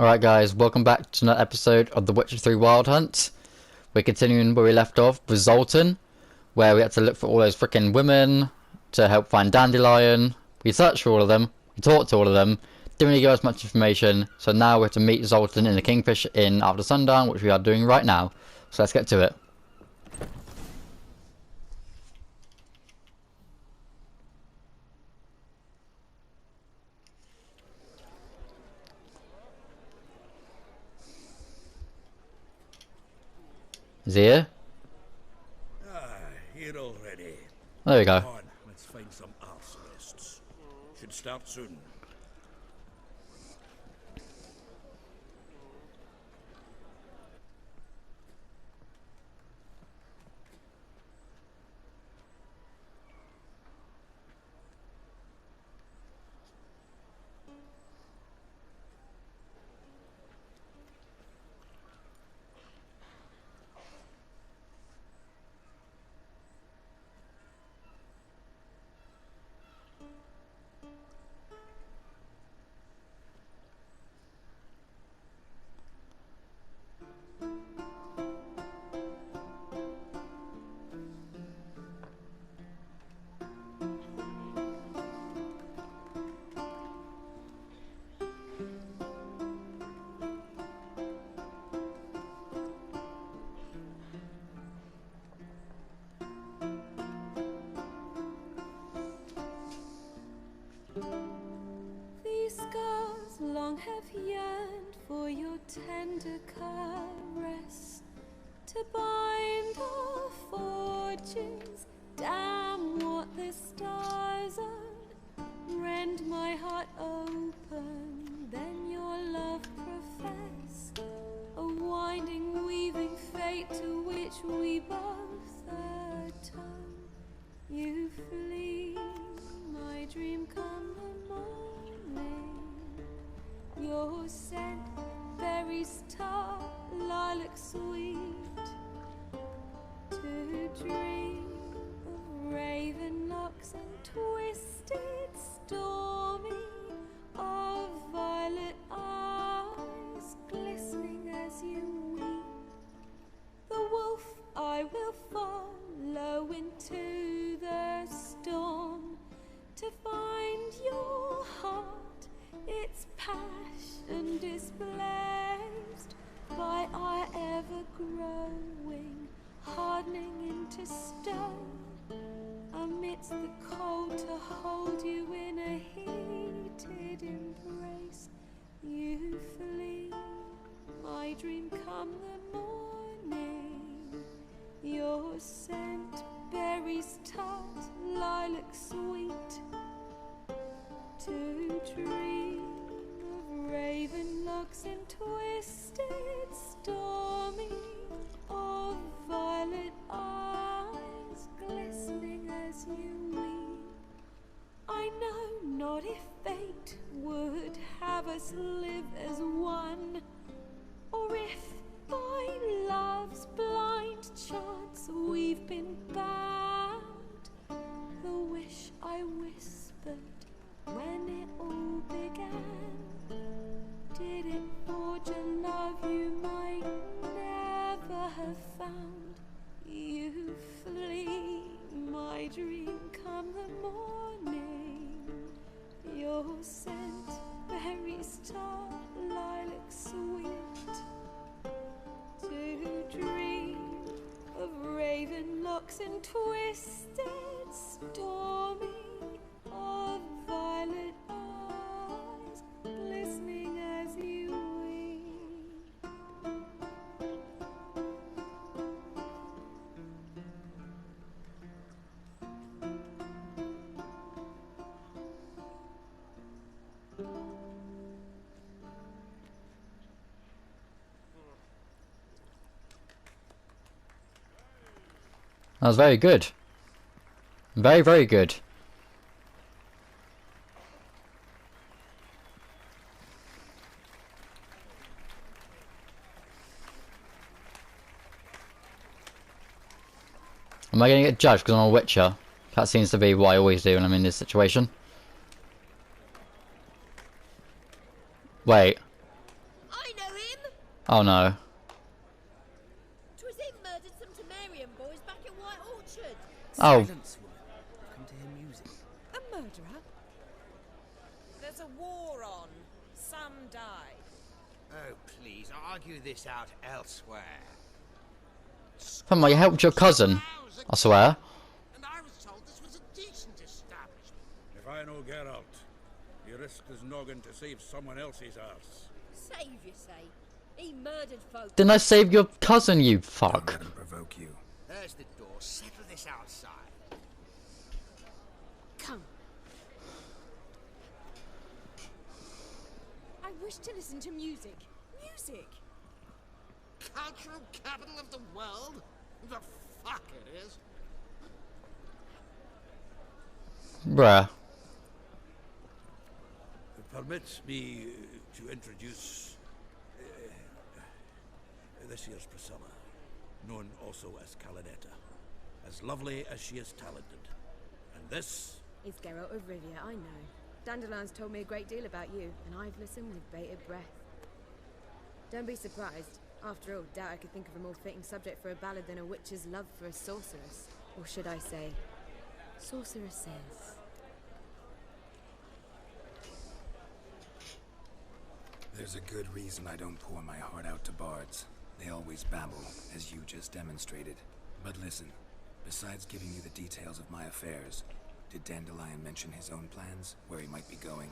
Alright guys, welcome back to another episode of The Witcher 3 Wild Hunt. We're continuing where we left off with Zoltan, where we had to look for all those freaking women to help find Dandelion. We searched for all of them, we talked to all of them, didn't really give us much information, so now we're to meet Zoltan in the Kingfish Inn after sundown, which we are doing right now. So let's get to it. Is he here? Here already. There we go. Come on, let's find some arsonists. Should start soon. Long have yearned for your tender caress, to bind our fortunes. Damn what the stars own. Rend my heart open, then your love profess. A winding, weaving fate to which we both atone. You flee, my dream come the morning. Your scent, berries tart, lilac sweet. To dream of raven locks and twisted, stormy, of violet eyes glistening as you weep. The wolf I will follow into the storm, to find your heart, its passion displaced by our ever-growing, hardening into stone. Amidst the cold, to hold you in a heated embrace. You flee, my dream come the morning. Your scent, berries tart, lilac sweet. To dream of raven locks and twisted, stormy, of violet eyes glistening as you weep. I know not if fate would have us live as one, or if by love's blind chance we've been bound. The wish I whispered when it all began, did it forge a love you might never have found? You flee, my dream come the morning. Your scent, berries tart, lilac sweet. To dream of raven locks and twisted, stormy, of violet eyes glistening as you weep. That was very good. Very, very good. Am I going to get judged because I'm a Witcher? That seems to be what I always do when I'm in this situation. Wait. Oh no. Twas him murdered some Temerian boys back at White Orchard. Oh, Silence, woman. I've come to hear music. A murderer? There's a war on. Some died. Oh, please, argue this out elsewhere. come on, you helped your cousin. I swear. And I was told this was a decent establishment. If I know Geralt, he risked his noggin to save someone else's arse. Save, you say? He murdered folk. Didn't I save your cousin, you Don't fuck? let him provoke you. There's the door. Settle this outside. Come. I wish to listen to music. Music! Cultural capital of the world? The fuck it is. Bruh. Permit me to introduce this year's Priscilla, known also as Calinetta. As lovely as she is talented. And this It's Geralt of Rivia, I know. Dandelion's told me a great deal about you, and I've listened with bated breath. Don't be surprised. After all, doubt I could think of a more fitting subject for a ballad than a witch's love for a sorceress. Or should I say, sorceresses. There's a good reason I don't pour my heart out to bards. They always babble, as you just demonstrated. But listen, besides giving you the details of my affairs, did Dandelion mention his own plans, where he might be going?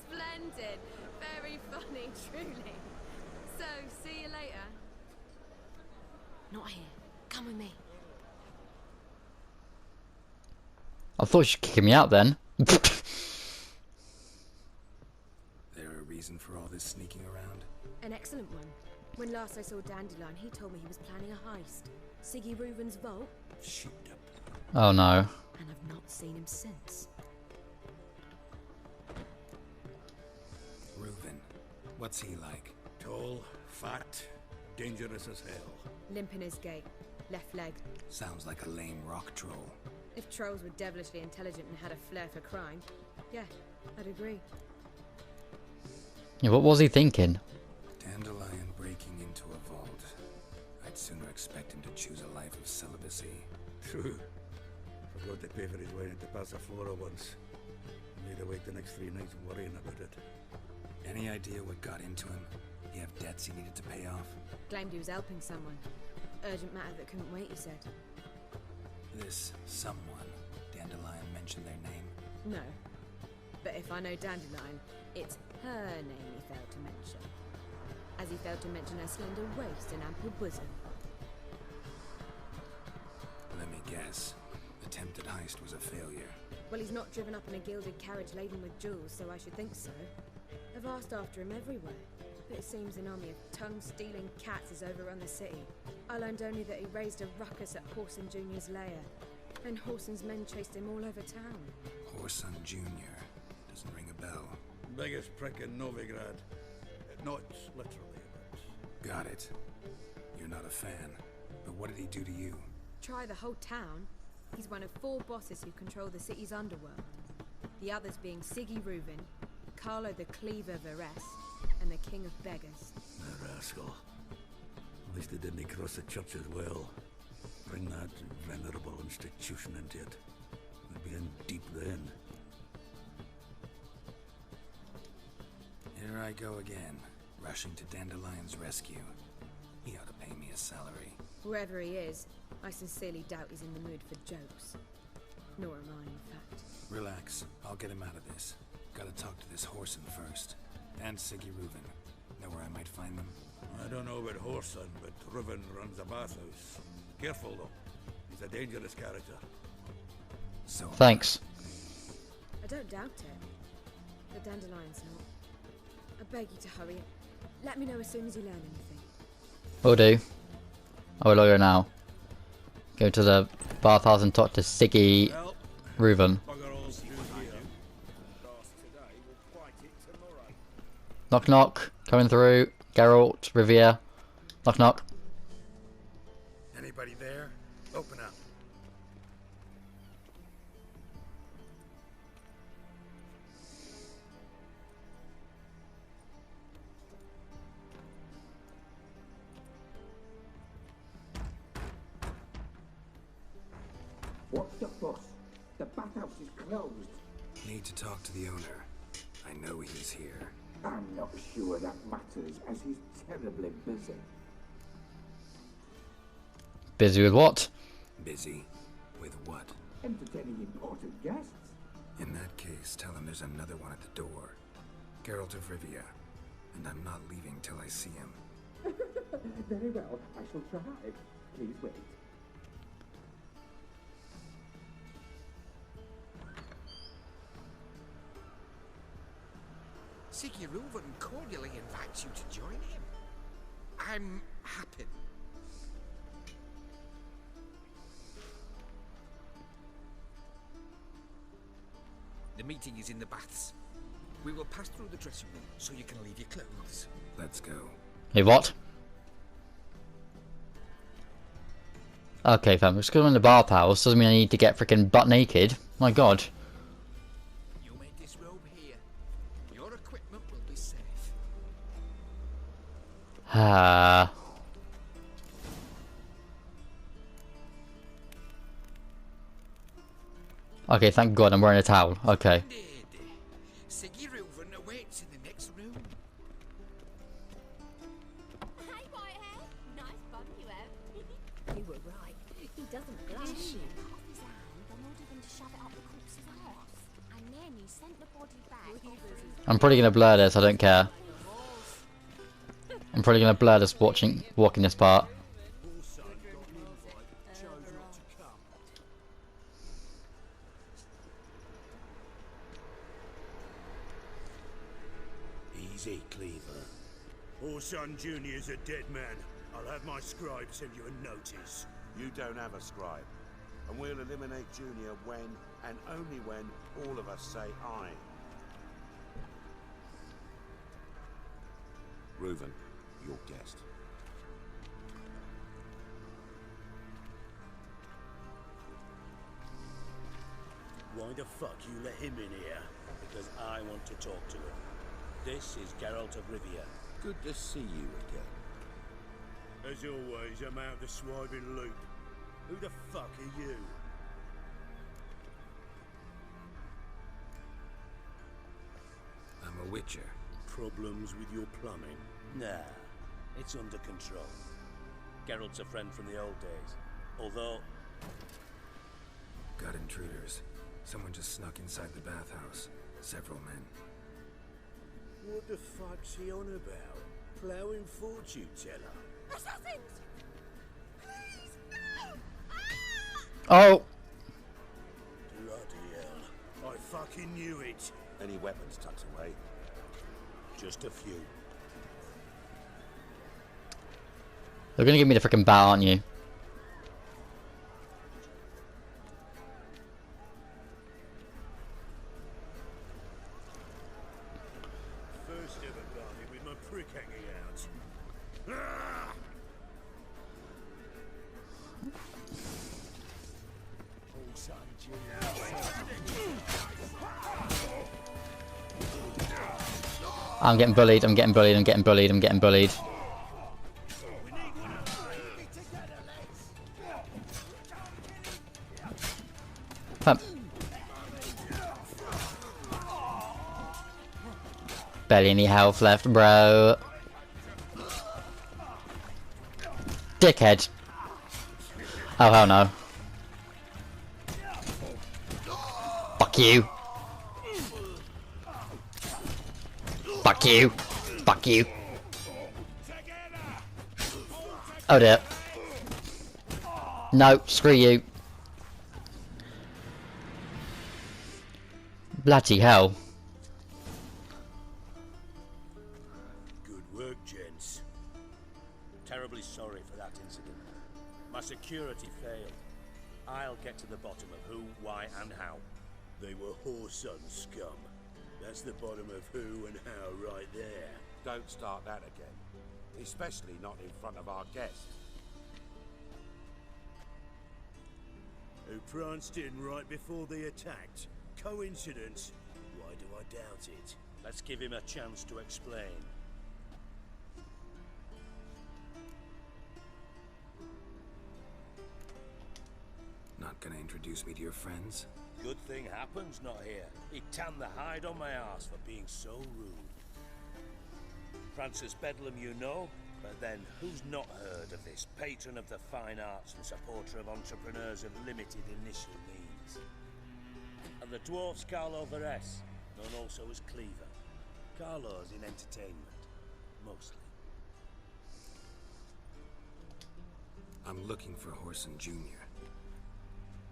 Splendid. Very funny, truly. So, see you later. Not here. Come with me. I thought she was kicking me out then. There a reason for all this sneaking around? An excellent one. When last I saw Dandelion, he told me he was planning a heist. Siggy Reuven's vault, sheeped up. Oh no. and I've not seen him since. Reuven. What's he like? Tall, fat, dangerous as hell. Limp in his gait, left leg. Sounds like a lame rock troll. If trolls were devilishly intelligent and had a flair for crime, yeah, I'd agree. Yeah, what was he thinking? Dandelion breaking into a vault. I'd sooner expect him to choose a life of celibacy. True. Forgot to pay for his wine at the Passaflora once. Made awake the next 3 nights worrying about it. Any idea what got into him? He have debts he needed to pay off? Claimed he was helping someone. Urgent matter that couldn't wait, he said. This someone, Dandelion mentioned their name? No. But if I know Dandelion, it's her name he failed to mention. As he failed to mention her slender waist and ample bosom. Let me guess. Attempted heist was a failure. Well, he's not driven up in a gilded carriage laden with jewels, so I should think so. I've asked after him everywhere, but it seems an army of tongue-stealing cats has overrun the city. I learned only that he raised a ruckus at Horson Jr.'s lair, and Horson's men chased him all over town. Horson Jr. Doesn't ring a bell. Biggest prick in Novigrad. Not literally, but... Got it. You're not a fan. But what did he do to you? Try the whole town. He's one of 4 bosses who control the city's underworld. The others being Siggy Reuven, Carlo the Cleaver Varese, and the King of Beggars. The rascal. At least they didn't cross the church as well. Bring that venerable institution into it. We'd be in deep then. Here I go again, rushing to Dandelion's rescue. He ought to pay me a salary. Wherever he is, I sincerely doubt he's in the mood for jokes. Nor am I, in fact. Relax, I'll get him out of this. Gotta talk to this Horson first. And Siggy Reuven. Know where I might find them? I don't know about Horson, but Reuven runs a bathhouse. Careful though. He's a dangerous character. So Thanks. I don't doubt it. But Dandelion's not. I beg you to hurry. Let me know as soon as you learn anything. Will do. I will go now. Go to the bathhouse and talk to Siggy Well, Reuven. bugger all through here. Last today will quite it tomorrow. Knock knock. Coming through. Geralt, Rivia. Knock knock. Anybody there? Open up. the fuss? The bathhouse is closed. Need to talk to the owner. I know he's here. I'm not sure that matters, as he's terribly busy. Busy with what? Busy? With what? Entertaining important guests. In that case, tell him there's another one at the door. Geralt of Rivia. And I'm not leaving till I see him. Very well, I shall try. Please wait. Siguruvin cordially invites you to join him. I'm happy. The meeting is in the baths. We will pass through the dressing room so you can leave your clothes. Let's go. Hey, what? Okay, fam, just because I'm in the bathhouse doesn't mean I need to get freaking butt naked. My god. You may disrobe here. Your equipment will be safe. Ah. Okay, thank god I'm wearing a towel. Okay. Siguruvin awaits in the next room. Hey, Whitehair. Nice bum you have. You were right. He doesn't blush. He cut off his hand and ordered him to shove it up the corpse's arse. And then he sent the body back. I'm probably gonna blur this, I don't care. I'm probably gonna blur this walking this part. Easy, Cleaver. Orson Jr.'s a dead man. I'll have my scribe send you a notice. You don't have a scribe. And we'll eliminate Junior when, and only when, all of us say aye. Reuven, your guest. Why the fuck you let him in here? Because I want to talk to him. This is Geralt of Rivia. Good to see you again. As always, I'm out the swiping loop. Who the fuck are you? I'm a witcher. Problems with your plumbing? Nah, it's under control. Geralt's a friend from the old days. Although... Got intruders. Someone just snuck inside the bathhouse. Several men. What the fuck's he on about? Plowing fortune teller? Assassins! Please, no! Oh! Bloody hell. I fucking knew it. Any weapons tucked away? Just a few. You're gonna give me the freaking bat, aren't you? First ever party with my prick hanging out. Ah! I'm getting bullied, I'm getting bullied, I'm getting bullied, I'm getting bullied. Barely any health left, bro. Dickhead. Oh, hell no. Fuck you. Fuck you. Fuck you. Oh dear. No, screw you. Bloody hell. Good work, gents. Terribly sorry for that incident. My security failed. I'll get to the bottom of who, why, and how. They were whoreson scum. That's the bottom of who and how right there. Don't start that again. Especially not in front of our guest. Who pranced in right before they attacked. Coincidence? Why do I doubt it? Let's give him a chance to explain. Not Not gonna introduce me to your friends? Good thing Happen's not here. He'd tan the hide on my arse for being so rude. Francis Bedlam you know, but then who's not heard of this patron of the fine arts and supporter of entrepreneurs of limited initial means? And the dwarf's Carlo Vares, known also as Cleaver. Carlo's in entertainment, mostly. I'm looking for Horson Jr.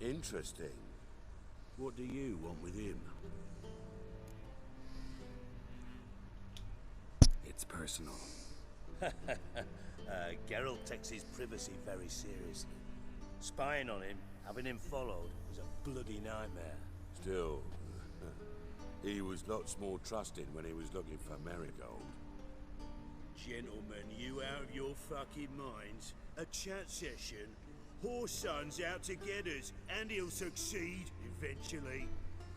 Interesting. What do you want with him? It's personal. Geralt takes his privacy very seriously. Spying on him, having him followed, was a bloody nightmare. Still, he was lots more trusting when he was looking for Marigold. Gentlemen, you out of your fucking minds? A chat session? Horson's out to get us, and he'll succeed eventually.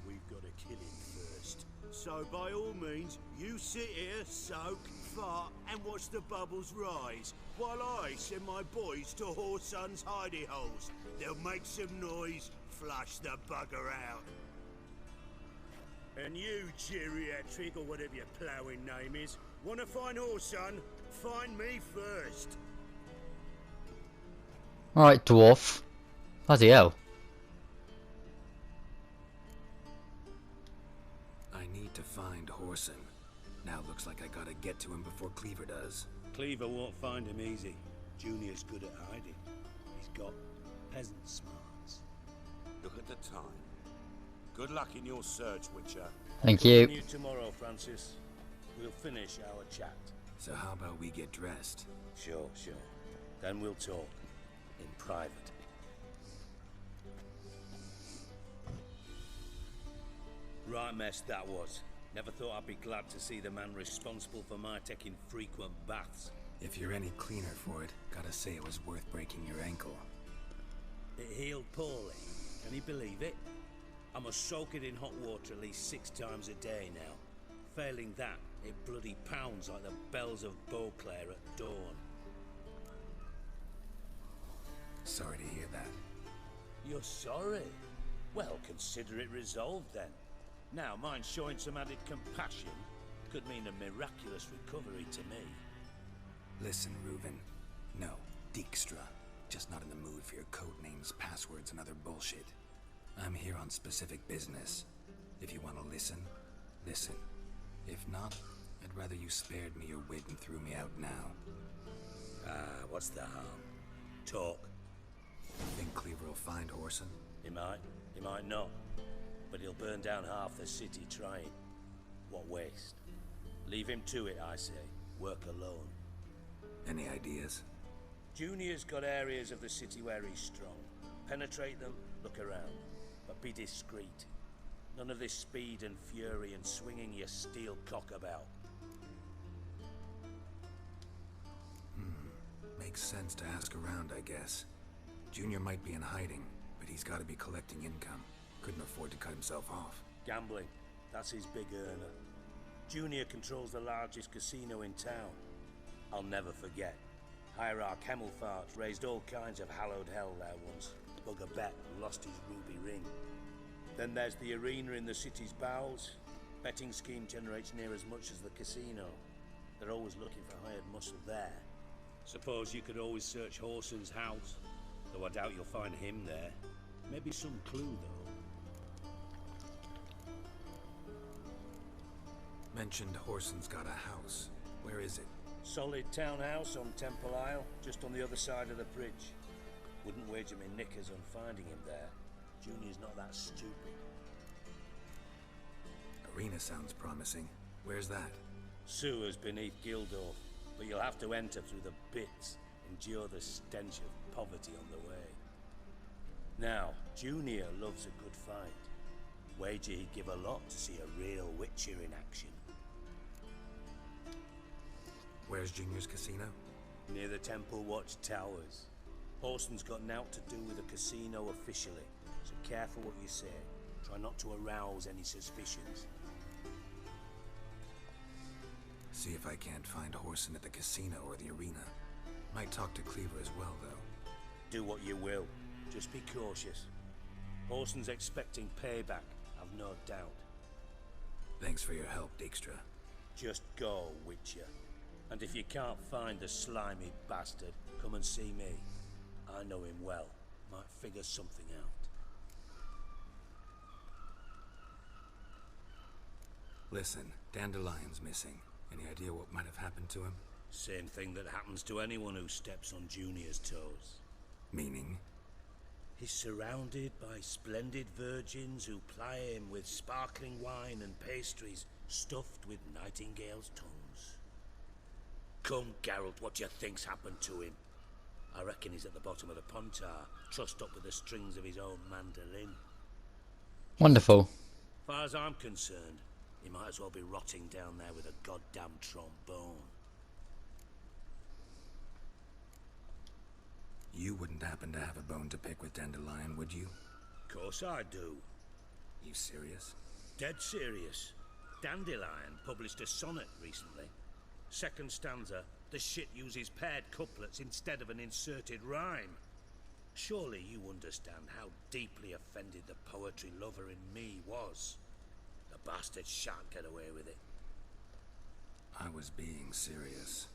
We've got to kill him first. So by all means, you sit here, soak, fart, and watch the bubbles rise, while I send my boys to Horson's hidey holes. They'll make some noise, flush the bugger out. And you, geriatric, or whatever your ploughing name is, wanna find Horson? Find me first. Alright, dwarf. Bloody hell. I need to find Horson. Now looks like I gotta get to him before Cleaver does. Cleaver won't find him easy. Junior's good at hiding. He's got peasant smarts. Look at the time. Good luck in your search, Witcher. Thank See you. you tomorrow, Francis. We'll finish our chat. So how about we get dressed? Sure. Then we'll talk. In private. Right mess that was. Never thought I'd be glad to see the man responsible for my taking frequent baths. If you're any cleaner for it, gotta say it was worth breaking your ankle. It healed poorly. Can you believe it? I must soak it in hot water at least 6 times a day now. Failing that, it bloody pounds like the bells of Beauclair at dawn. Sorry to hear that. You're sorry? Well, consider it resolved then. Now, mind showing some added compassion could mean a miraculous recovery to me. Listen, Reuven. No, Dijkstra. Just not in the mood for your code names, passwords, and other bullshit. I'm here on specific business. If you want to listen, listen. If not, I'd rather you spared me your wit and threw me out now. What's the harm? Talk. Think Cleaver will find Horson? He might not. But he'll burn down half the city trying. What waste. Leave him to it, I say. Work alone. Any ideas? Junior's got areas of the city where he's strong. Penetrate them, look around. But be discreet. None of this speed and fury and swinging your steel cock about. Makes sense to ask around, I guess. Junior might be in hiding, but he's gotta be collecting income. Couldn't afford to cut himself off. Gambling. That's his big earner. Junior controls the largest casino in town. I'll never forget. Hierarch Hemmelfart raised all kinds of hallowed hell there once. Bugger bet and lost his ruby ring. Then there's the arena in the city's bowels. Betting scheme generates near as much as the casino. They're always looking for hired muscle there. Suppose you could always search Horson's house. Though I doubt you'll find him there. Maybe some clue, though. Mentioned Horson's got a house. Where is it? Solid townhouse on Temple Isle, just on the other side of the bridge. Wouldn't wager me knickers on finding him there. Junior's not that stupid. Arena sounds promising. Where's that? Sewers beneath Gildorf, but you'll have to enter through the bits, endure the stench of poverty on the way. Now, Junior loves a good fight. Wager he'd give a lot to see a real Witcher in action. Where's Junior's casino? Near the Temple Watch Towers. Horson's got nought to do with the casino officially, so careful what you say. Try not to arouse any suspicions. See if I can't find Horson at the casino or the arena. Might talk to Cleaver as well, though. Do what you will. Just be cautious. Orson's expecting payback, I've no doubt. Thanks for your help, Dijkstra. Just go, Witcher. And if you can't find the slimy bastard, come and see me. I know him well. Might figure something out. Listen, Dandelion's missing. Any idea what might have happened to him? Same thing that happens to anyone who steps on Junior's toes. Meaning? He's surrounded by splendid virgins who ply him with sparkling wine and pastries stuffed with nightingales' tongues. Come, Geralt, what do you think's happened to him? I reckon he's at the bottom of the Pontar, trussed up with the strings of his own mandolin. Wonderful. As far as I'm concerned, he might as well be rotting down there with a goddamn trombone. You wouldn't happen to have a bone to pick with Dandelion, would you? Course I do. You serious? Dead serious. Dandelion published a sonnet recently. Second stanza, the shit uses paired couplets instead of an inserted rhyme. Surely you understand how deeply offended the poetry lover in me was. The bastard shan't get away with it. I was being serious.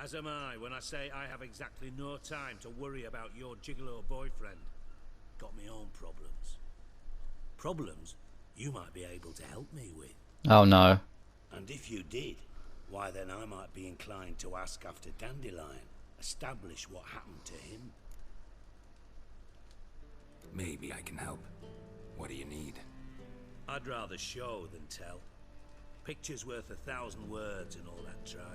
As am I when I say I have exactly no time to worry about your gigolo boyfriend. Got me own problems. Problems you might be able to help me with. Oh no. And if you did, why then I might be inclined to ask after Dandelion, establish what happened to him. Maybe I can help. What do you need? I'd rather show than tell. Picture's worth 1,000 words and all that tribe.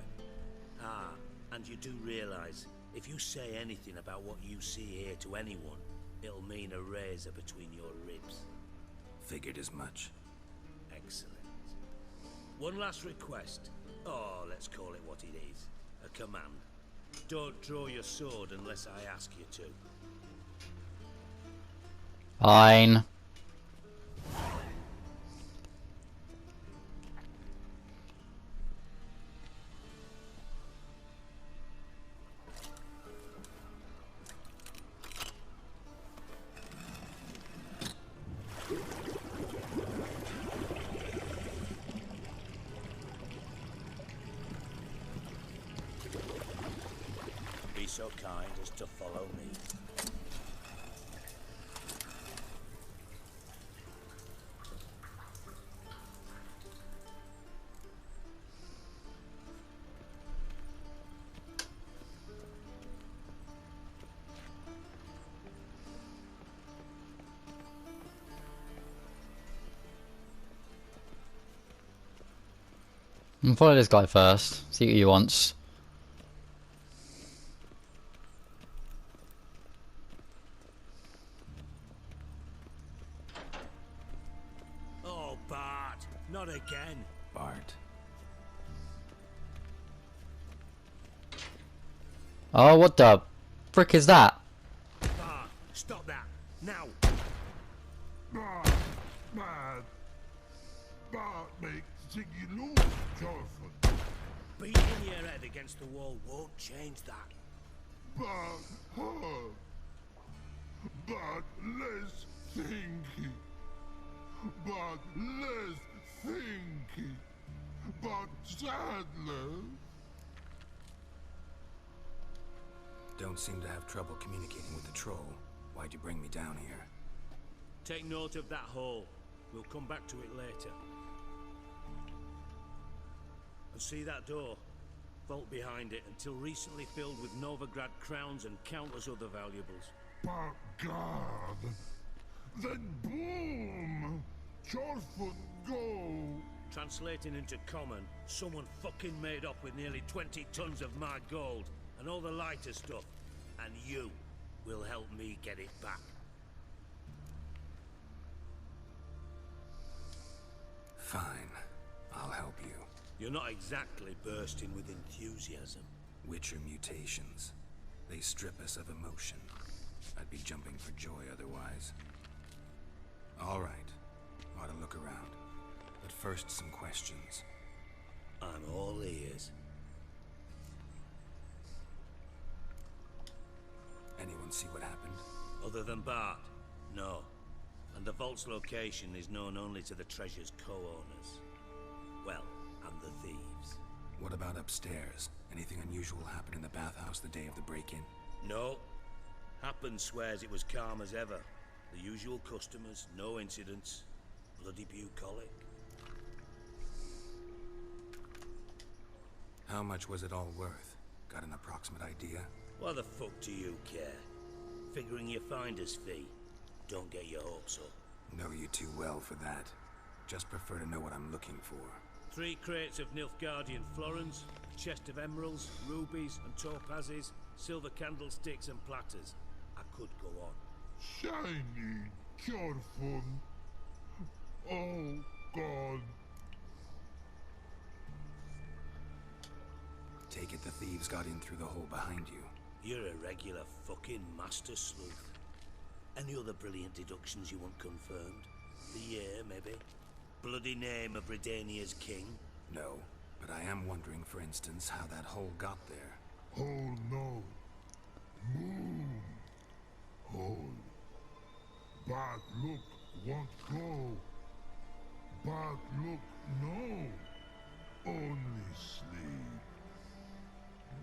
Ah, and you do realize, if you say anything about what you see here to anyone, it'll mean a razor between your ribs. Figured as much. Excellent. One last request. Oh, let's call it what it is. A command. Don't draw your sword unless I ask you to. Fine. Be so kind as to follow me. And follow this guy first. See what he wants. Oh, Bart, not again. Bart. Oh, what the frick is that? Bart, stop that, now. Bart, Bart. Bart makes Ziggy lose, Jorfin. Beating your head against the wall won't change that. Bart hurt. Bart less thinky. Bart less thinky. Bart Sadler. Don't seem to have trouble communicating with the troll. Why'd you bring me down here? Take note of that hole. We'll come back to it later. And see that door? Vault behind it, until recently filled with Novigrad crowns and countless other valuables. But God. Then boom! Jorfin go! Translating into common, someone fucking made up with nearly 20 tons of my gold, and all the lighter stuff. And you will help me get it back. Fine. I'll help you. You're not exactly bursting with enthusiasm. Witcher mutations. They strip us of emotion. I'd be jumping for joy otherwise. All right. Ought to look around. But first, some questions. I'm all ears. Anyone see what happened? Other than Bart? No. and the vault's location is known only to the treasure's co-owners. Well, and the thieves. What about upstairs? Anything unusual happen in the bathhouse the day of the break-in? No. Happen swears it was calm as ever. The usual customers, no incidents. Bloody bucolic. How much was it all worth? Got an approximate idea? Why the fuck do you care? Figuring your finder's fee. Don't get your hopes up. Know you too well for that. Just prefer to know what I'm looking for. 3 crates of Nilfgaardian florins, a chest of emeralds, rubies and topazes, silver candlesticks and platters. I could go on. Shiny, careful. Oh, God. Take it the thieves got in through the hole behind you. You're a regular fucking master sleuth. Any other brilliant deductions you want confirmed? The year, maybe? Bloody name of Redania's king? No, but I am wondering, for instance, how that hole got there. Oh, no. Boom. Hole. Bad look, won't go. Bad look, no. Only sleep.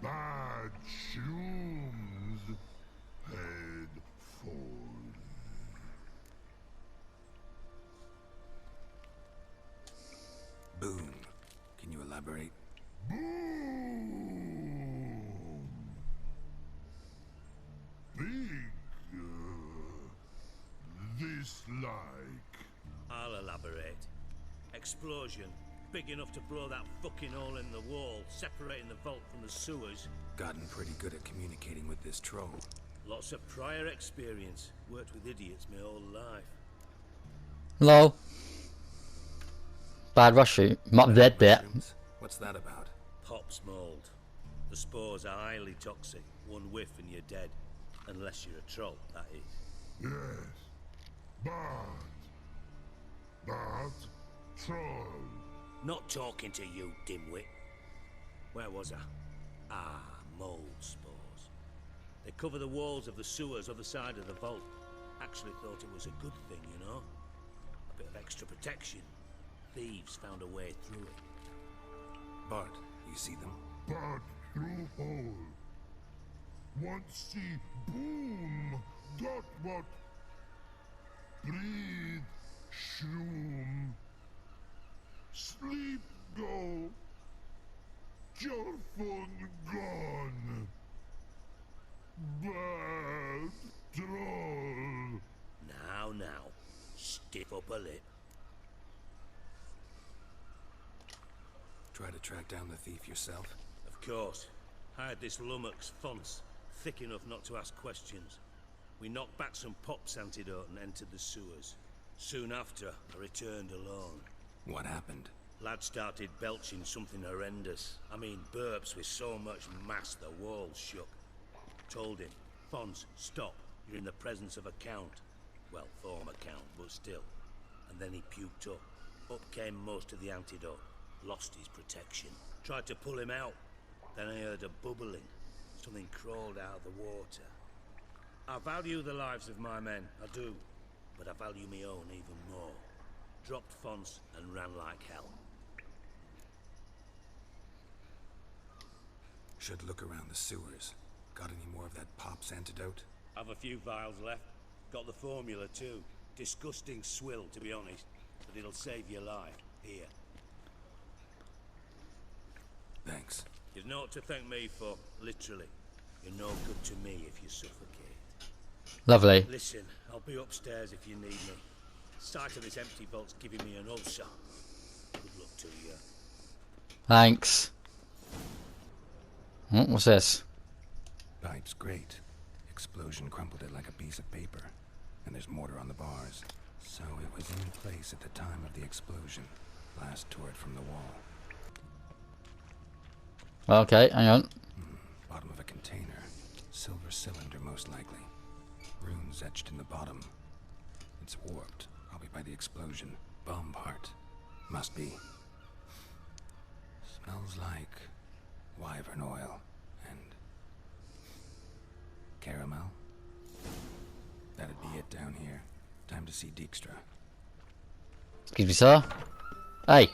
Bad shrooms. Head full. Boom. Can you elaborate? Boom. Big. This like. I'll elaborate. Explosion. Big enough to blow that fucking hole in the wall, separating the vault from the sewers. Gotten pretty good at communicating with this troll. Lots of prior experience. Worked with idiots my whole life. Lol. Bad mushroom. Not dead bit. What's that about? Pops mold. The spores are highly toxic. One whiff and you're dead. Unless you're a troll, that is. Yes. Bad. Bad. Troll. Not talking to you, dimwit. Where was I? Ah, mold spores. They cover the walls of the sewers other side of the vault. Actually thought it was a good thing, you know? A bit of extra protection. Thieves found a way through it. Bart, you see them? Bad through hole. Want see boom. Dot what? Breathe. Shroom. Sleep go. Your phone gone. Bad troll. Now. Stiff up a lip. Try to track down the thief yourself? Of course. Hired this lummox, Fonce, thick enough not to ask questions. We knocked back some Pop's antidote and entered the sewers. Soon after, I returned alone. What happened? Lad started belching something horrendous. I mean, burps with so much mass the walls shook. Told him, Fonce, stop. You're in the presence of a count. Well, former count, but still. And then he puked up. Up came most of the antidote. Lost his protection. Tried to pull him out. Then I heard a bubbling. Something crawled out of the water. I value the lives of my men, I do. But I value my own even more. Dropped Fonce and ran like hell. Should look around the sewers. Got any more of that Pop's antidote? I've a few vials left. Got the formula too. Disgusting swill, to be honest. But it'll save your life. Here. Thanks. You've naught to thank me for, literally. You're no good to me if you suffocate. Lovely. Listen, I'll be upstairs if you need me. Sight of this empty vault's giving me an ulcer. Good luck to you. Thanks. What's this? Pipe's great. Explosion crumpled it like a piece of paper. And there's mortar on the bars. So it was in place at the time of the explosion. Blast tore it from the wall. Okay, hang on. Bottom of a container. Silver cylinder, most likely. Runes etched in the bottom. It's warped, probably by the explosion. Bomb part. Must be. Smells like wyvern oil and caramel. That'd be it down here. Time to see Dijkstra. Excuse me, sir. Hey.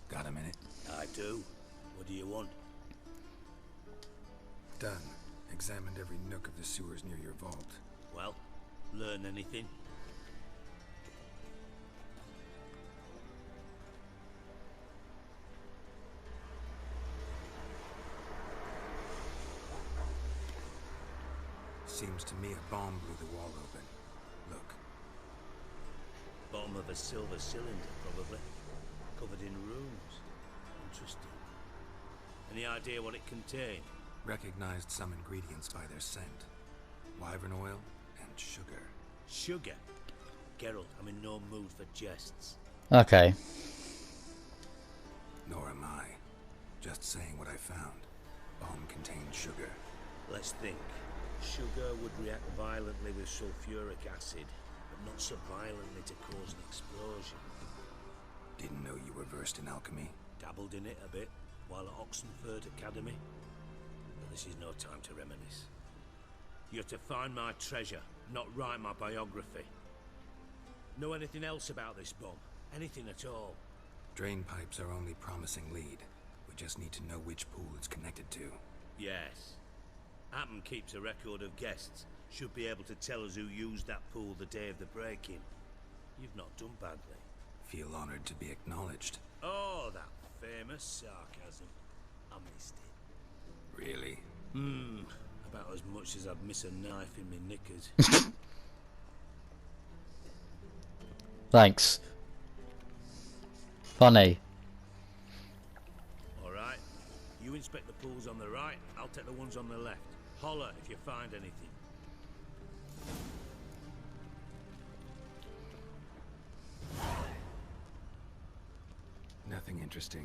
Got a minute? I do. What do you want? Done. Examined every nook of the sewers near your vault. Well, learn anything? Seems to me a bomb blew the wall open. Look. Bottom of a silver cylinder, probably. Covered in runes. Interesting. Any idea what it contained? Recognized some ingredients by their scent. Wyvern oil and sugar. Sugar? Geralt, I'm in no mood for jests. Okay. Nor am I. Just saying what I found. Bomb contained sugar. Let's think. Sugar would react violently with sulfuric acid, but not so violently to cause an explosion. Didn't know you were versed in alchemy. Dabbled in it a bit while at Oxenford Academy. But this is no time to reminisce. You're to find my treasure, not write my biography. Know anything else about this bomb? Anything at all? Drain pipes are only promising lead. We just need to know which pool it's connected to. Yes. Appen keeps a record of guests. Should be able to tell us who used that pool the day of the break-in. You've not done badly. Feel honored to be acknowledged. Oh, that famous sarcasm. I missed it. Really? About as much as I'd miss a knife in my knickers. Thanks. Funny. Alright. You inspect the pools on the right, I'll take the ones on the left. Holler if you find anything. Nothing interesting.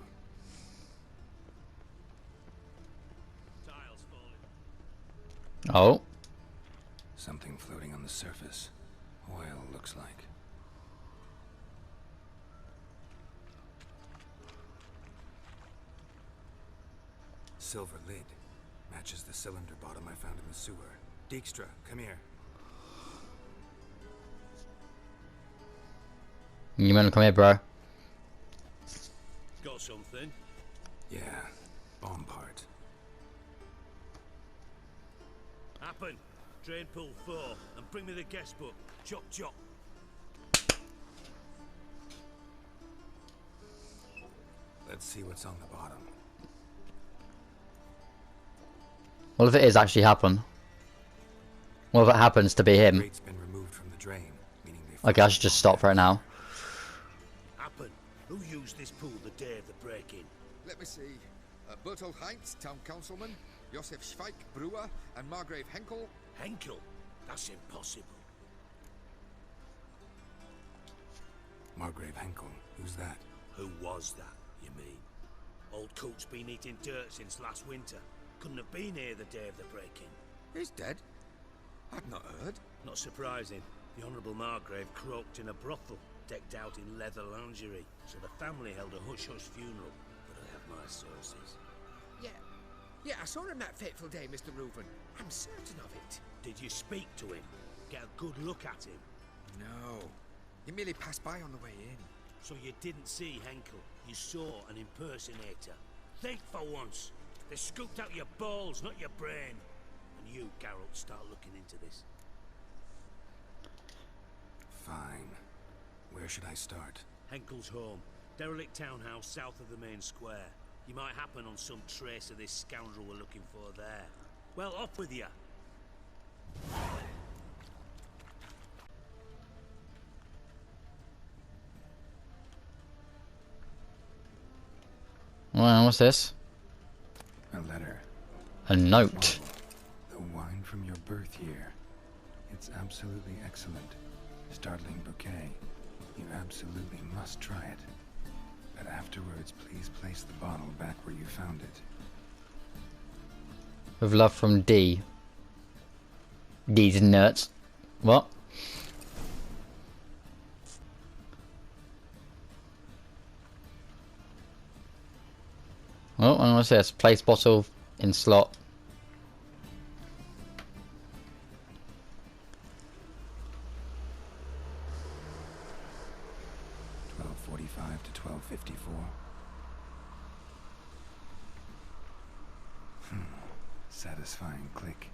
Tiles falling. Oh. Something floating on the surface. Oil, looks like. Silver lid. Matches the cylinder bottom I found in the sewer. Dijkstra, come here. You wanna come here, bro? Got something? Yeah, bomb part. Happen. Drain pool 4 and bring me the guest book. Chop chop. Let's see what's on the bottom. What if it is actually happen? What if it happens to be him? Grate's been removed from the drain, meaning they Okay, I should just stop right now. Happen. Who used this pool the day of the break-in? Let me see. Bertolt Heinz, town councilman, Josef Schweik, brewer, and Margrave Henkel. Henkel? That's impossible. Margrave Henkel, who's that? Who was that, you mean? Old coot's been eating dirt since last winter. Couldn't have been here the day of the break-in. He's dead? I'd not heard. Not surprising. The Honourable Margrave croaked in a brothel, decked out in leather lingerie, so the family held a hush-hush funeral. But I have my sources. Yeah, I saw him that fateful day, Mr. Reuven. I'm certain of it. Did you speak to him? Get a good look at him? No. He merely passed by on the way in. So you didn't see Henkel. You saw an impersonator. Think for once. They scooped out your balls, not your brain. And you, Geralt, start looking into this. Fine. Where should I start? Henkel's home. Derelict townhouse south of the main square. You might happen on some trace of this scoundrel we're looking for there. Well, off with you. Well, what's this? A letter. A note. The wine from your birth year. It's absolutely excellent. Startling bouquet. You absolutely must try it. But afterwards, please place the bottle back where you found it. With love from D. D's nuts. What? Oh, and what's this? Place bottle in slot. satisfying click.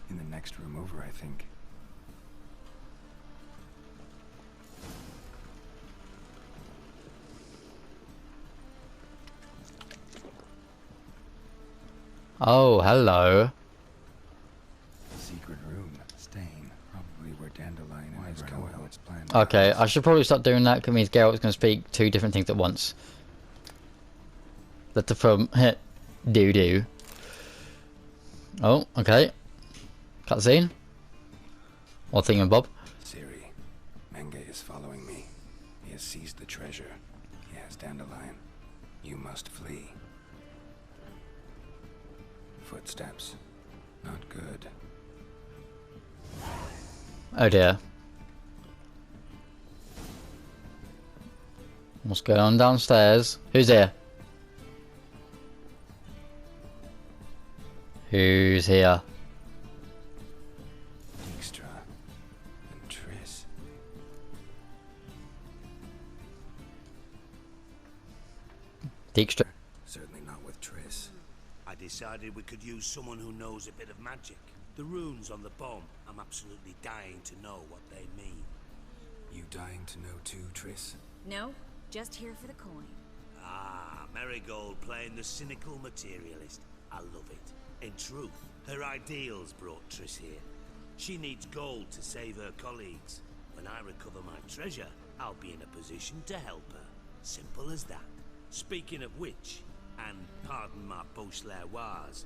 In the next room over, I think. Oh, hello. Secret room. Stain. Probably where Dandelion and his cohorts planned. Okay, I should probably stop doing that because it means Geralt's going to speak two different things at once. Let the film hit doo-doo. Oh, okay. Cutscene. Or thingamabob. Siri, Menge is following me. He has seized the treasure. He has Dandelion. You must flee. Footsteps. Not good. Oh dear. What's going on downstairs? Who's here? Who's here? Dijkstra and Triss. Dijkstra. Certainly not with Triss. I decided we could use someone who knows a bit of magic. The runes on the bomb, I'm absolutely dying to know what they mean. You dying to know too, Triss? No, just here for the coin. Ah, Marigold playing the cynical materialist. I love it. In truth, her ideals brought Triss here. She needs gold to save her colleagues. When I recover my treasure, I'll be in a position to help her. Simple as that. Speaking of which, and pardon my Beauclervoise,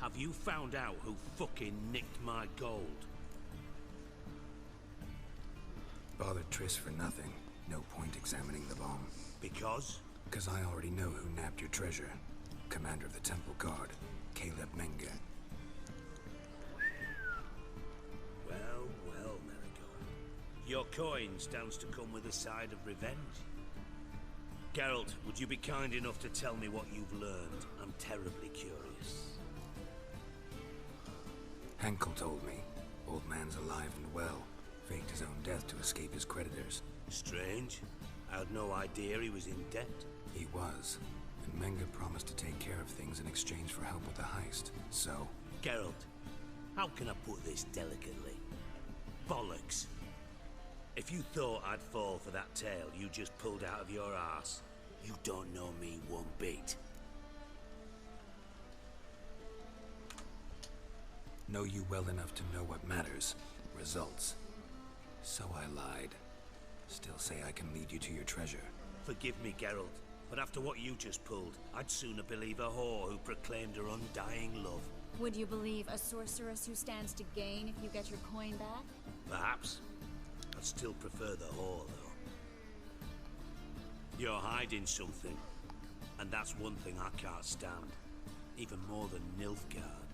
have you found out who fucking nicked my gold? Bothered Triss for nothing. No point examining the bomb. Because? Because I already know who nabbed your treasure. Commander of the Temple Guard, Caleb Menge. Well, well, Marigold. Your coin stands to come with a side of revenge. Geralt, would you be kind enough to tell me what you've learned? I'm terribly curious. Henkel told me. Old man's alive and well. Faked his own death to escape his creditors. Strange. I had no idea he was in debt. He was. And Menge promised to take care of things in exchange for help with the heist. So... Geralt, how can I put this delicately? Bollocks. If you thought I'd fall for that tale you just pulled out of your arse, you don't know me one bit. Know you well enough to know what matters. Results. So I lied. Still say I can lead you to your treasure. Forgive me, Geralt, but after what you just pulled, I'd sooner believe a whore who proclaimed her undying love. Would you believe a sorceress who stands to gain if you get your coin back? Perhaps. I'd still prefer the whore, though. You're hiding something, and that's one thing I can't stand. Even more than Nilfgaard.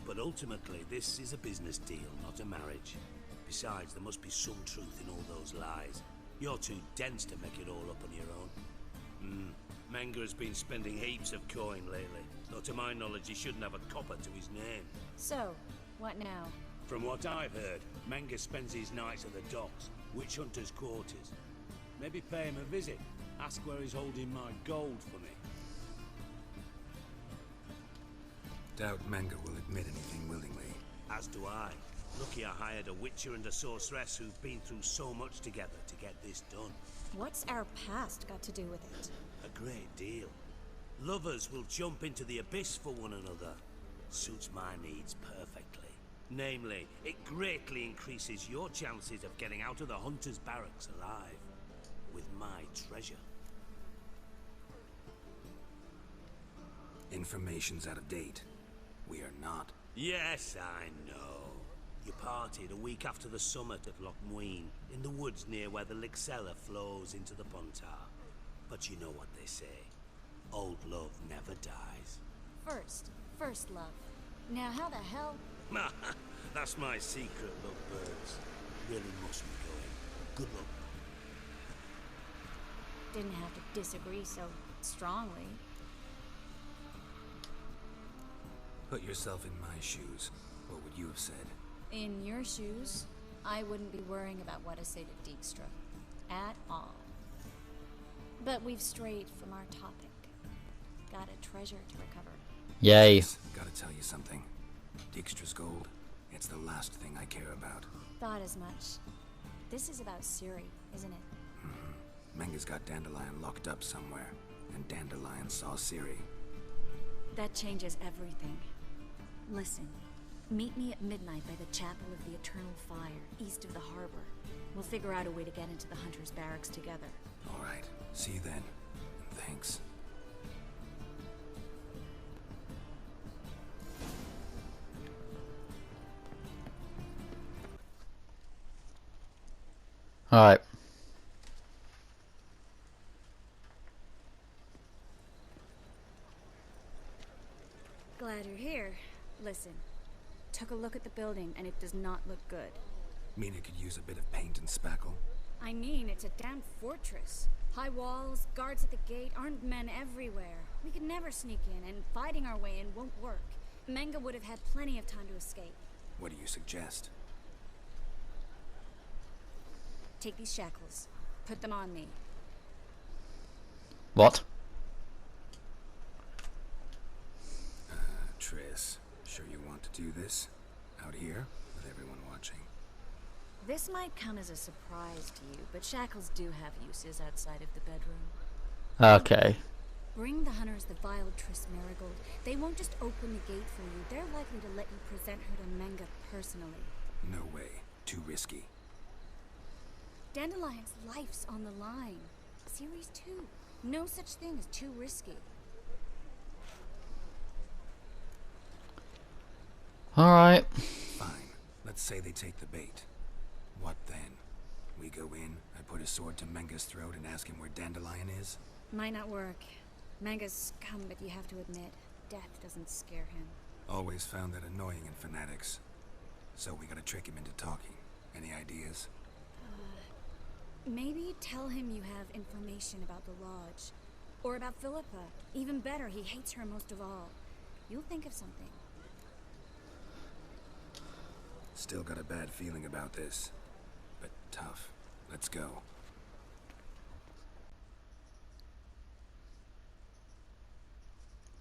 But ultimately, this is a business deal, not a marriage. Besides, there must be some truth in all those lies. You're too dense to make it all up on your own. Menge has been spending heaps of coin lately, though to my knowledge he shouldn't have a copper to his name. So, what now? From what I've heard, Menge spends his nights at the docks, witch hunters' quarters. Maybe pay him a visit, ask where he's holding my gold for me. Doubt Menge will admit anything willingly. As do I. Lucky I hired a witcher and a sorceress who've been through so much together to get this done. What's our past got to do with it? A great deal. Lovers will jump into the abyss for one another. Suits my needs perfectly. Namely, it greatly increases your chances of getting out of the hunter's barracks alive. With my treasure. Information's out of date. We are not. Yes, I know. You parted a week after the summit at Loch Muin, in the woods near where the Lixella flows into the Pontar. But you know what they say. Old love never dies. First love. Now how the hell? That's my secret, lovebirds. Really must be going. Good luck. Didn't have to disagree so strongly. Put yourself in my shoes. What would you have said? In your shoes, I wouldn't be worrying about what I say to Dijkstra. At all. But we've strayed from our topic. Got a treasure to recover. Yay. Gotta tell you something. Dijkstra's gold, it's the last thing I care about. Thought as much. This is about Ciri, isn't it? Menga's got Dandelion locked up somewhere, and Dandelion saw Ciri. That changes everything. Listen, meet me at midnight by the Chapel of the Eternal Fire, east of the harbor. We'll figure out a way to get into the Hunter's barracks together. Alright, see you then. And thanks. Alright. Glad you're here. Listen, took a look at the building and it does not look good. Mina could use a bit of paint and spackle. I mean, it's a damn fortress. High walls, guards at the gate, armed men everywhere. We could never sneak in, and fighting our way in won't work. Menga would have had plenty of time to escape. What do you suggest? Take these shackles. Put them on me. What? Triss, sure you want to do this? Out here, with everyone watching? This might come as a surprise to you, but shackles do have uses outside of the bedroom. Okay. Bring the hunters the vile Triss Marigold. They won't just open the gate for you. They're likely to let you present her to Menga personally. No way. Too risky. Dandelion's life's on the line. Ciri's too. No such thing as too risky. Alright. Fine. Let's say they take the bait. What then? We go in, I put a sword to Menga's throat and ask him where Dandelion is? Might not work. Menga's scum, but you have to admit, death doesn't scare him. Always found that annoying in fanatics. So we gotta trick him into talking. Any ideas? Maybe tell him you have information about the Lodge. Or about Philippa. Even better, he hates her most of all. You'll think of something. Still got a bad feeling about this. But tough. Let's go.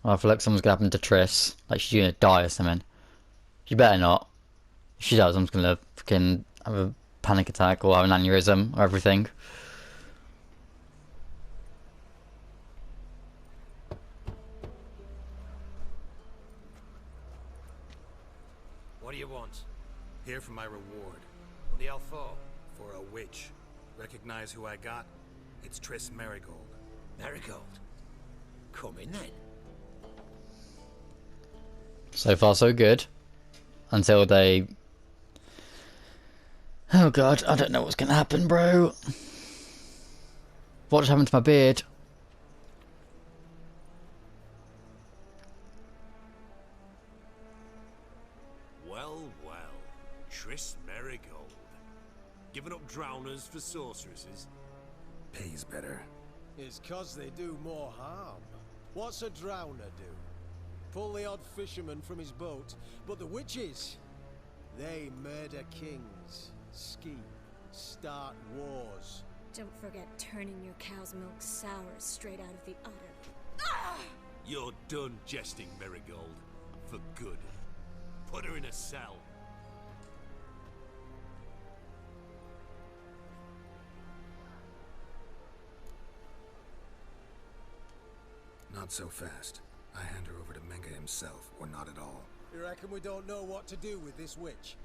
I feel like something's gonna happen to Triss. Like she's gonna die or something. She better not. If she does, I'm just gonna freaking have a panic attack or have an aneurysm or everything. What do you want? Here for my reward. What the hell for? For a witch. Recognize who I got? It's Triss Marigold. Marigold? Come in then. So far so good. Until they... Oh god, I don't know what's gonna happen, bro. What just happened to my beard? Well, well. Triss Marigold. Giving up drowners for sorceresses? Pays better. It's 'cause they do more harm. What's a drowner do? Pull the odd fisherman from his boat, but the witches, they murder kings, scheme, start wars. Don't forget turning your cow's milk sour straight out of the udder. You're done jesting, Marigold. For good. Put her in a cell. Not so fast. I hand her over to Menga himself, or not at all. You reckon we don't know what to do with this witch?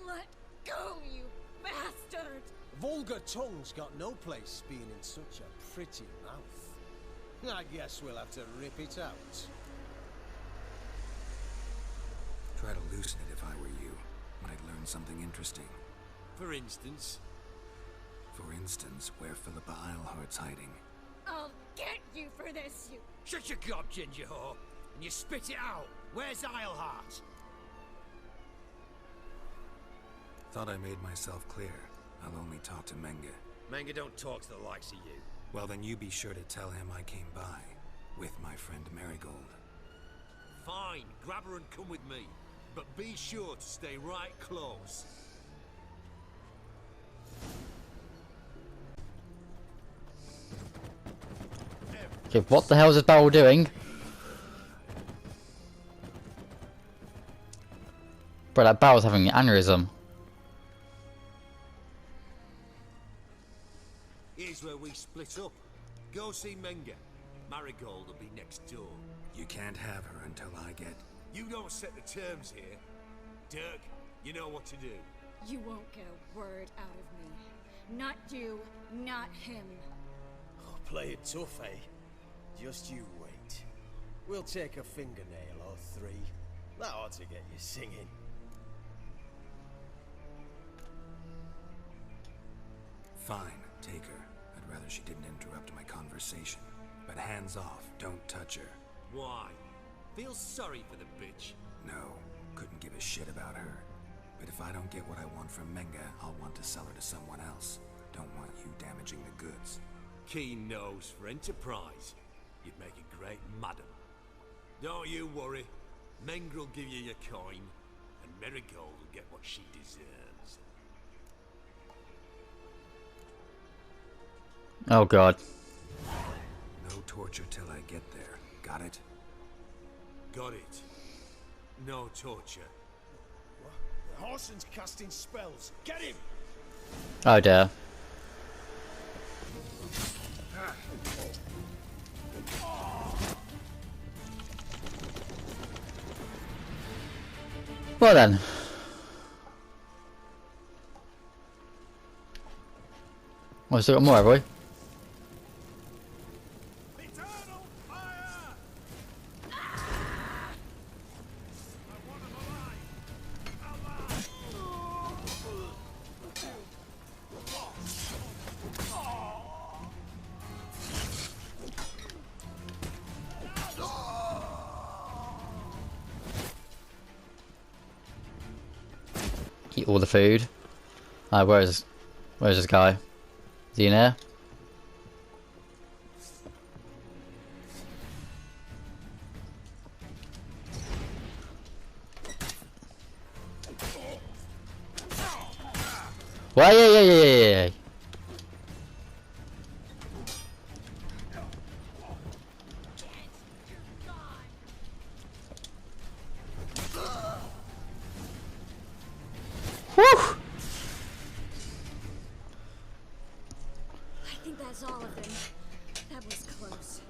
Let go, you bastard! Vulgar tongue's got no place being in such a pretty mouth. I guess we'll have to rip it out. Try to loosen it if I were you. Might learn something interesting. For instance? For instance, where Philippa Eilhart's hiding. I'll get you for this, you... Shut your gob, ginger whore, and you spit it out. Where's Eilhart? Thought I made myself clear. I'll only talk to Menga. Menga don't talk to the likes of you. Well, then you be sure to tell him I came by. With my friend Marigold. Fine, grab her and come with me. But be sure to stay right close. Okay, what the hell is this barrel doing? Bro, that barrel's having an aneurysm. Here's where we split up. Go see Menga. Marigold will be next door. You can't have her until I get... You don't set the terms here. Dirk, you know what to do. You won't get a word out of me. Not you, not him. Oh, play it tough, eh? Just you wait. We'll take a fingernail or three. That ought to get you singing. Fine, take her. I'd rather she didn't interrupt my conversation. But hands off, don't touch her. Why? Feel sorry for the bitch? No, couldn't give a shit about her. But if I don't get what I want from Menga, I'll want to sell her to someone else. Don't want you damaging the goods. Keen nose for enterprise. You'd make a great madam. Don't you worry. Menga will give you your coin, and Marigold will get what she deserves. Oh god. No torture till I get there. Got it? Got it. No torture. The Horson's casting spells. Get him! Oh dear. Well then. Well, still got more, have we? Eat all the food. Where's this guy? Is he in here? Well, yeah. Whew! I think that's all of them. That was close.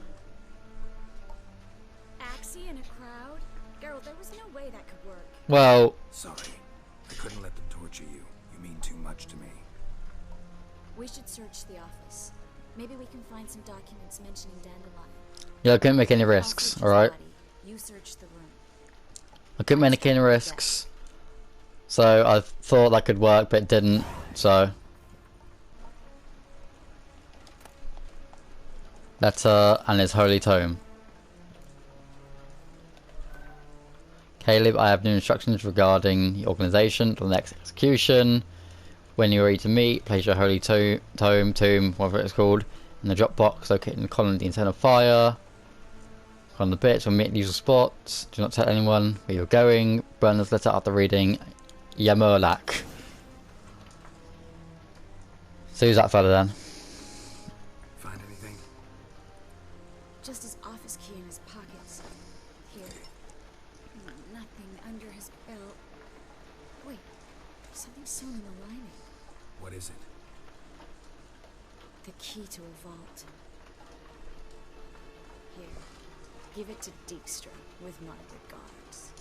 Axie in a crowd? Geralt, there was no way that could work. Well... Sorry. I couldn't let them torture you. You mean too much to me. We should search the office. Maybe we can find some documents mentioning Dandelion. Yeah, I couldn't make any risks, alright? You search the room. I couldn't make any risks. So I thought that could work, but it didn't, so... Letter and his holy tome. Caleb, I have new instructions regarding the organisation for the next execution. When you're ready to meet, place your holy tomb, whatever it's called, in the drop box located in the column of the internal fire. On the bits, we'll meet in the usual spots. Do not tell anyone where you're going. Burn this letter after reading Yamurlak. So who's that fella then? Find anything? Just his office key in his pockets. Here. Nothing under his belt. Wait, something sewn in the lining. What is it? The key to a vault. Here, give it to Dijkstra with my regards.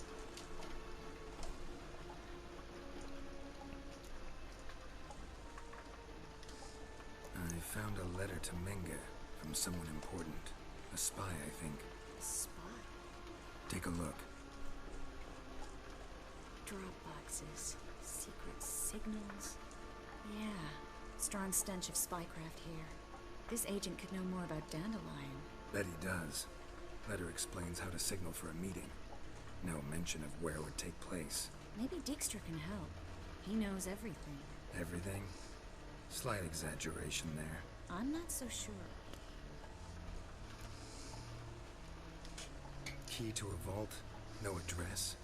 I found a letter to Menga from someone important. A spy, I think. A spy? Take a look. Drop boxes, secret signals. Yeah, strong stench of spycraft here. This agent could know more about Dandelion. Bet he does. Letter explains how to signal for a meeting. No mention of where it would take place. Maybe Dijkstra can help. He knows everything. Everything? Slight exaggeration there. I'm not so sure. Key to a vault? No address?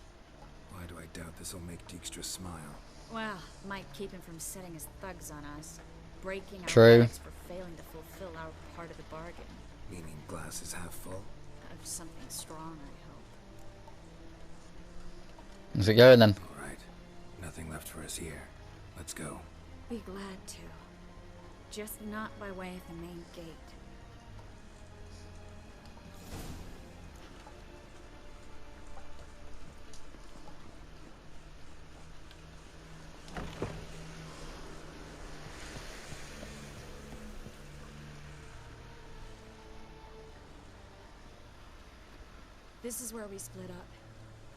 Why do I doubt this'll make Dijkstra smile? Well, might keep him from setting his thugs on us. Breaking our True. rights for failing to fulfill our part of the bargain. Meaning glass is half full? Of something strong, I hope. How's it going then? Alright, Nothing left for us here. Let's go. Be glad to. Just not by way of the main gate. This is where we split up.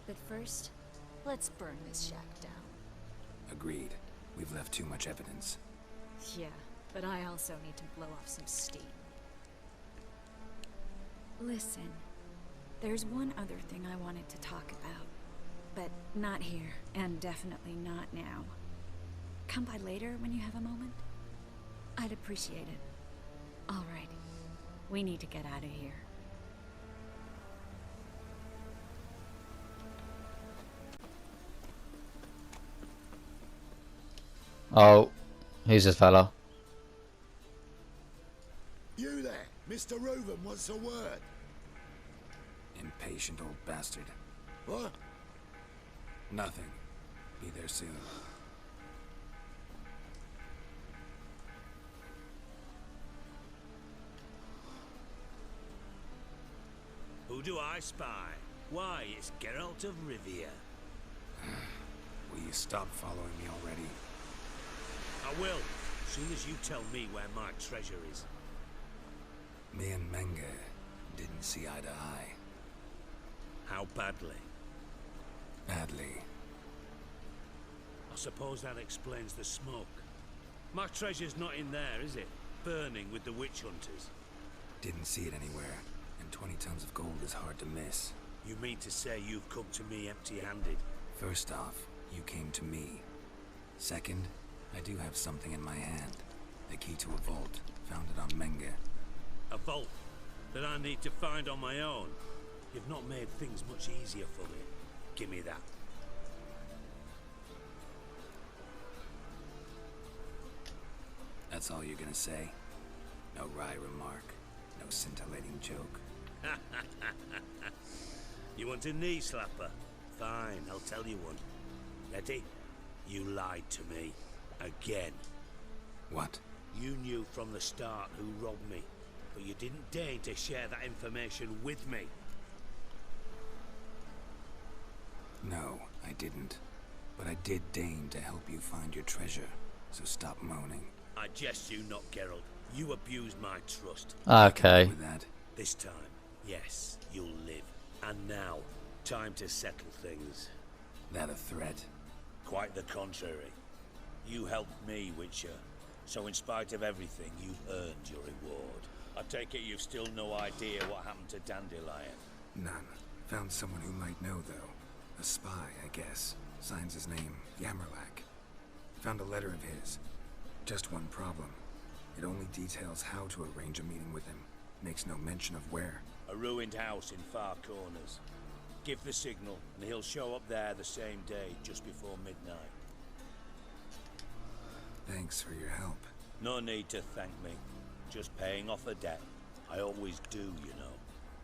But first, let's burn this shack down. Agreed. We've left too much evidence. Yeah, but I also need to blow off some steam. Listen, there's one other thing I wanted to talk about. But not here, and definitely not now. Come by later when you have a moment? I'd appreciate it. Alright, we need to get out of here. Oh, who's this fella? You there, Mr. Reuven wants a word. Impatient old bastard. What? Nothing. Be there soon. Who do I spy? Why, it's Geralt of Rivia. Will you stop following me already? I will, as soon as you tell me where my treasure is. Me and Menge didn't see eye to eye. How badly? Badly. I suppose that explains the smoke. My treasure's not in there, is it? Burning with the witch hunters. Didn't see it anywhere, and 20 tons of gold is hard to miss. You mean to say you've come to me empty-handed? First off, you came to me. Second, I do have something in my hand. The key to a vault, founded on Menge. A vault that I need to find on my own. You've not made things much easier for me. Give me that. That's all you're gonna say? No wry remark, no scintillating joke. You want a knee slapper? Fine, I'll tell you one. Ready? You lied to me. Again. What? You knew from the start who robbed me, but you didn't deign to share that information with me. No, I didn't. But I did deign to help you find your treasure, so stop moaning. I jest you not, Geralt. You abused my trust. Okay. With that? This time, yes, you'll live. And now, time to settle things. That a threat? Quite the contrary. You helped me, Witcher. So in spite of everything, you've earned your reward. I take it you've still no idea what happened to Dandelion? None. Found someone who might know, though. A spy, I guess. Signs his name, Yamerlak. Found a letter of his. Just one problem. It only details how to arrange a meeting with him. Makes no mention of where. A ruined house in Far Corners. Give the signal, and he'll show up there the same day, just before midnight. Thanks for your help. No need to thank me. Just paying off a debt. I always do, you know.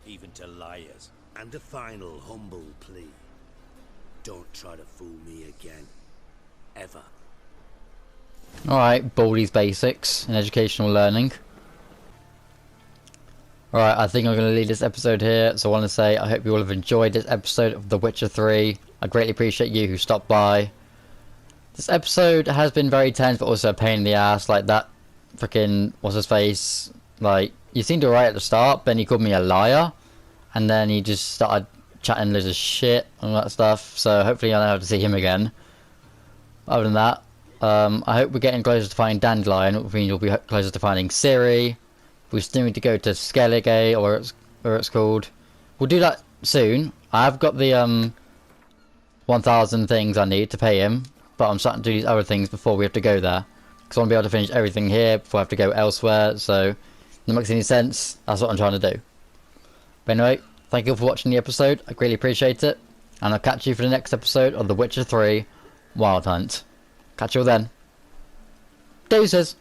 Even to liars. And a final humble plea. Don't try to fool me again. Ever. Alright, Baldy's Basics and Educational Learning. Alright, I think I'm going to leave this episode here. So I want to say I hope you all have enjoyed this episode of The Witcher 3. I greatly appreciate you who stopped by. This episode has been very tense, but also a pain in the ass. Like that freaking, what's his face? Like, you seemed alright at the start, then he called me a liar. And then he just started chatting loads of shit and all that stuff. So hopefully I don't have to see him again. Other than that, I hope we're getting closer to finding Dandelion, which means we'll be closer to finding Ciri. We still need to go to Skellige, or where it's called. We'll do that soon. I've got the 1,000 things I need to pay him, but I'm starting to do these other things before we have to go there. Because I want to be able to finish everything here before I have to go elsewhere, so if that makes any sense, that's what I'm trying to do. But anyway, thank you all for watching the episode, I greatly appreciate it, and I'll catch you for the next episode of The Witcher 3 Wild Hunt. Catch you all then. Deuces!